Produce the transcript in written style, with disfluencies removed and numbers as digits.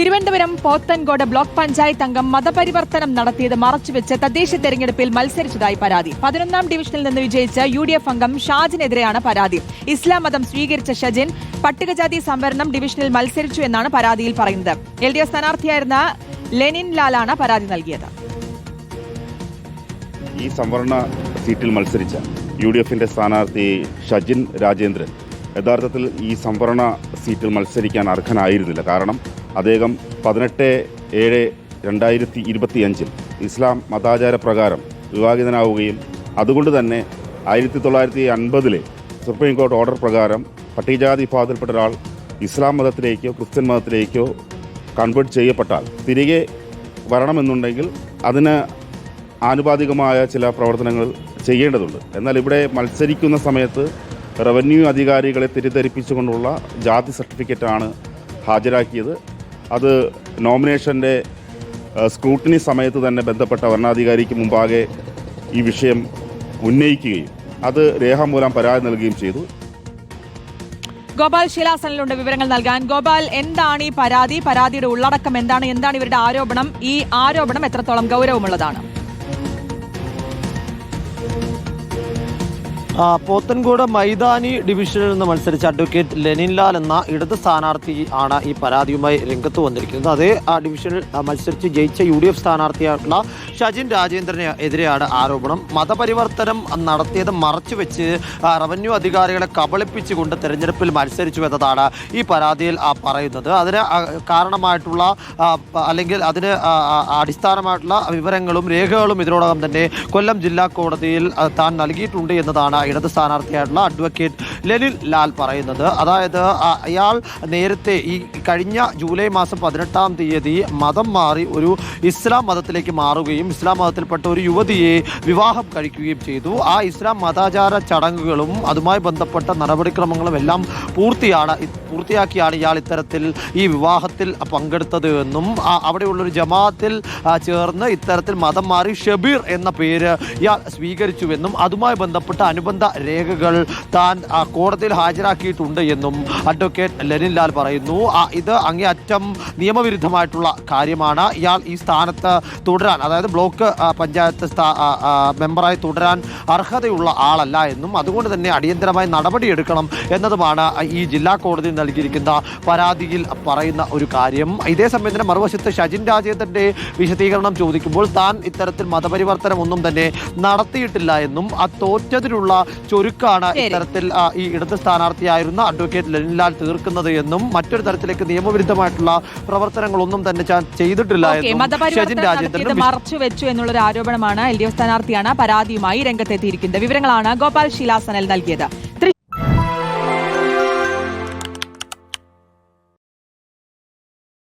Thiruvananthapuram Pothencode block panchayat അംഗം മതപരിവർത്തനം നടത്തിയത് മറച്ചുവെച്ച് തദ്ദേശ തെരഞ്ഞെടുപ്പിൽ മത്സരിച്ചതായി പരാതി. 11ാം ഡിവിഷനിൽ നിന്ന് വിജയിച്ച UDF അംഗം ഷാജിനെതിരെയാണ് പരാതി. ഇസ്ലാം മതം സ്വീകരിച്ച ഷജിൻ പട്ടികജാതി സംവരണം ഡിവിഷനിൽ മത്സരിച്ചു എന്നാണ് പരാതിയിൽ പറയുന്നത്. LDF സ്ഥാനാർത്ഥിയായിരുന്ന ലെനിൻ ലാലാണ് പരാതി നൽകിയത്. ഈ സംവരണ സീറ്റിൽ മത്സരിച്ച UDFന്റെ സ്ഥാനാർത്ഥി ഷജിൻ രാജേന്ദ്രൻ യഥാർത്ഥത്തിൽ ഈ സംവരണ സീറ്റിൽ മത്സരിക്കാൻ അർഹനായിരുന്നില്ല. കാരണം അദ്ദേഹം 18/7/2025 ഇസ്ലാം മതാചാര പ്രകാരം വിവാഹിതനാവുകയും അതുകൊണ്ട് തന്നെ 1950 സുപ്രീം കോടതി ഓർഡർ പ്രകാരം പട്ടികജാതി വിഭാഗത്തിൽപ്പെട്ട ഒരാൾ ഇസ്ലാം മതത്തിലേക്കോ ക്രിസ്ത്യൻ മതത്തിലേക്കോ കൺവേർട്ട് ചെയ്യപ്പെട്ടാൽ തിരികെ വരണമെന്നുണ്ടെങ്കിൽ അതിന് ആനുപാതികമായ ചില പ്രവർത്തനങ്ങൾ ചെയ്യേണ്ടതുണ്ട്. എന്നാൽ ഇവിടെ മത്സരിക്കുന്ന സമയത്ത് റവന്യൂ അധികാരികളെ തെറ്റിദ്ധരിപ്പിച്ചുകൊണ്ടുള്ള ജാതി സർട്ടിഫിക്കറ്റാണ് ഹാജരാക്കിയത്. അത് നോമിനേഷൻ്റെ സ്ക്രൂട്ടിനി സമയത്ത് തന്നെ ബന്ധപ്പെട്ട വരണാധികാരിക്ക് മുമ്പാകെ ഈ വിഷയം ഉന്നയിക്കുകയും അത് രേഖാമൂലം പരാതി നൽകുകയും ചെയ്തു. ഗോപാൽ ശിലാസനിലുണ്ട് വിവരങ്ങൾ നൽകാൻ. ഗോപാൽ, എന്താണ് ഈ പരാതി? പരാതിയുടെ ഉള്ളടക്കം എന്താണ്? എന്താണ് ഇവരുടെ ആരോപണം? ഈ ആരോപണം എത്രത്തോളം ഗൗരവമുള്ളതാണ്? പോത്തൻകോട് മൈതാനി ഡിവിഷനിൽ നിന്ന് മത്സരിച്ച അഡ്വക്കേറ്റ് ലെനിൻ ലാൽ എന്ന ഇടത് സ്ഥാനാർത്ഥി ആണ് ഈ പരാതിയുമായി രംഗത്ത് വന്നിരിക്കുന്നത്. അതേ ഡിവിഷനിൽ മത്സരിച്ച് ജയിച്ച UDF സ്ഥാനാർത്ഥിയായിട്ടുള്ള ഷജിൻ രാജേന്ദ്രന് എതിരെയാണ് ആരോപണം. മതപരിവർത്തനം നടത്തിയത് മറച്ചുവെച്ച് റവന്യൂ അധികാരികളെ കബളിപ്പിച്ചുകൊണ്ട് തെരഞ്ഞെടുപ്പിൽ മത്സരിച്ചു എന്നതാണ് ഈ പരാതിയിൽ പറയുന്നത്. അതിന് കാരണമായിട്ടുള്ള അല്ലെങ്കിൽ അതിന് അടിസ്ഥാനമായിട്ടുള്ള വിവരങ്ങളും രേഖകളും ഇതിനോടകം തന്നെ കൊല്ലം ജില്ലാ കോടതിയിൽ താൻ നൽകിയിട്ടുണ്ട് എന്നതാണ് ഇടത് സ്ഥാനാർത്ഥിയായിട്ടുള്ള അഡ്വക്കേറ്റ് ലെനിൻ ലാൽ പറയുന്നത്. അതായത് അയാൾ നേരത്തെ ഈ കഴിഞ്ഞ ജൂലൈ മാസം 18-ാം തീയതി മതം മാറി ഒരു ഇസ്ലാം മതത്തിലേക്ക് മാറുകയും ഇസ്ലാം മതത്തിൽപ്പെട്ട ഒരു യുവതിയെ വിവാഹം കഴിക്കുകയും ചെയ്തു. ആ ഇസ്ലാം മതാചാര ചടങ്ങുകളും അതുമായി ബന്ധപ്പെട്ട നടപടിക്രമങ്ങളും എല്ലാം പൂർത്തിയാക്കിയാണ് ഇയാൾ ഇത്തരത്തിൽ ഈ വിവാഹത്തിൽ പങ്കെടുത്തത് എന്നും അവിടെയുള്ളൊരു ജമാഅത്തിൽ ചേർന്ന് ഇത്തരത്തിൽ മതം മാറി ഷബീർ എന്ന പേര് ഇയാൾ സ്വീകരിച്ചുവെന്നും അതുമായി ബന്ധപ്പെട്ട അനുബന്ധ രേഖകൾ താൻ കോടതിയിൽ ഹാജരാക്കിയിട്ടുണ്ട് എന്നും അഡ്വക്കേറ്റ് ലെനിൻ ലാൽ പറയുന്നു. ഇത് അങ്ങേയറ്റം നിയമവിരുദ്ധമായിട്ടുള്ള കാര്യമാണ്. ഇയാൾ ഈ സ്ഥാനത്ത് തുടരാൻ, അതായത് ബ്ലോക്ക് പഞ്ചായത്ത് മെമ്പറായി തുടരാൻ അർഹതയുള്ള ആളല്ല എന്നും അതുകൊണ്ട് തന്നെ അടിയന്തരമായി നടപടിയെടുക്കണം എന്നതുമാണ് ഈ ജില്ലാ കോടതി നൽകിയിരിക്കുന്ന പരാതിയിൽ പറയുന്ന ഒരു കാര്യം. ഇതേ സമയം തന്നെ മറുവശത്ത് ഷജിൻ രാജേന്ദ്രന്റെ വിശദീകരണം ചോദിക്കുമ്പോൾ താൻ ഇത്തരത്തിൽ മതപരിവർത്തനം ഒന്നും തന്നെ നടത്തിയിട്ടില്ല എന്നും തോറ്റതിനുള്ള ചൊരുക്കാണ് ഇത്തരത്തിൽ ഈ ഇടത് സ്ഥാനാർത്ഥിയായിരുന്ന അഡ്വക്കേറ്റ് ലെനിൻ ലാൽ തീർക്കുന്നത് എന്നും മറ്റൊരു തരത്തിലേക്ക് നിയമവിരുദ്ധമായിട്ടുള്ള പ്രവർത്തനങ്ങളൊന്നും തന്നെ ചെയ്തിട്ടില്ല എന്നും ഷജിൻ രാജേന്ദ്രൻ മറച്ചുവെച്ചു എന്നുള്ളൊരു ആരോപണമാണ്. LDF സ്ഥാനാർത്ഥിയാണ് പരാതിയുമായി രംഗത്തെത്തിയിരിക്കുന്നത്. വിവരങ്ങളാണ് ഗോപാൽ ശിലാസനൽ നൽകിയത്.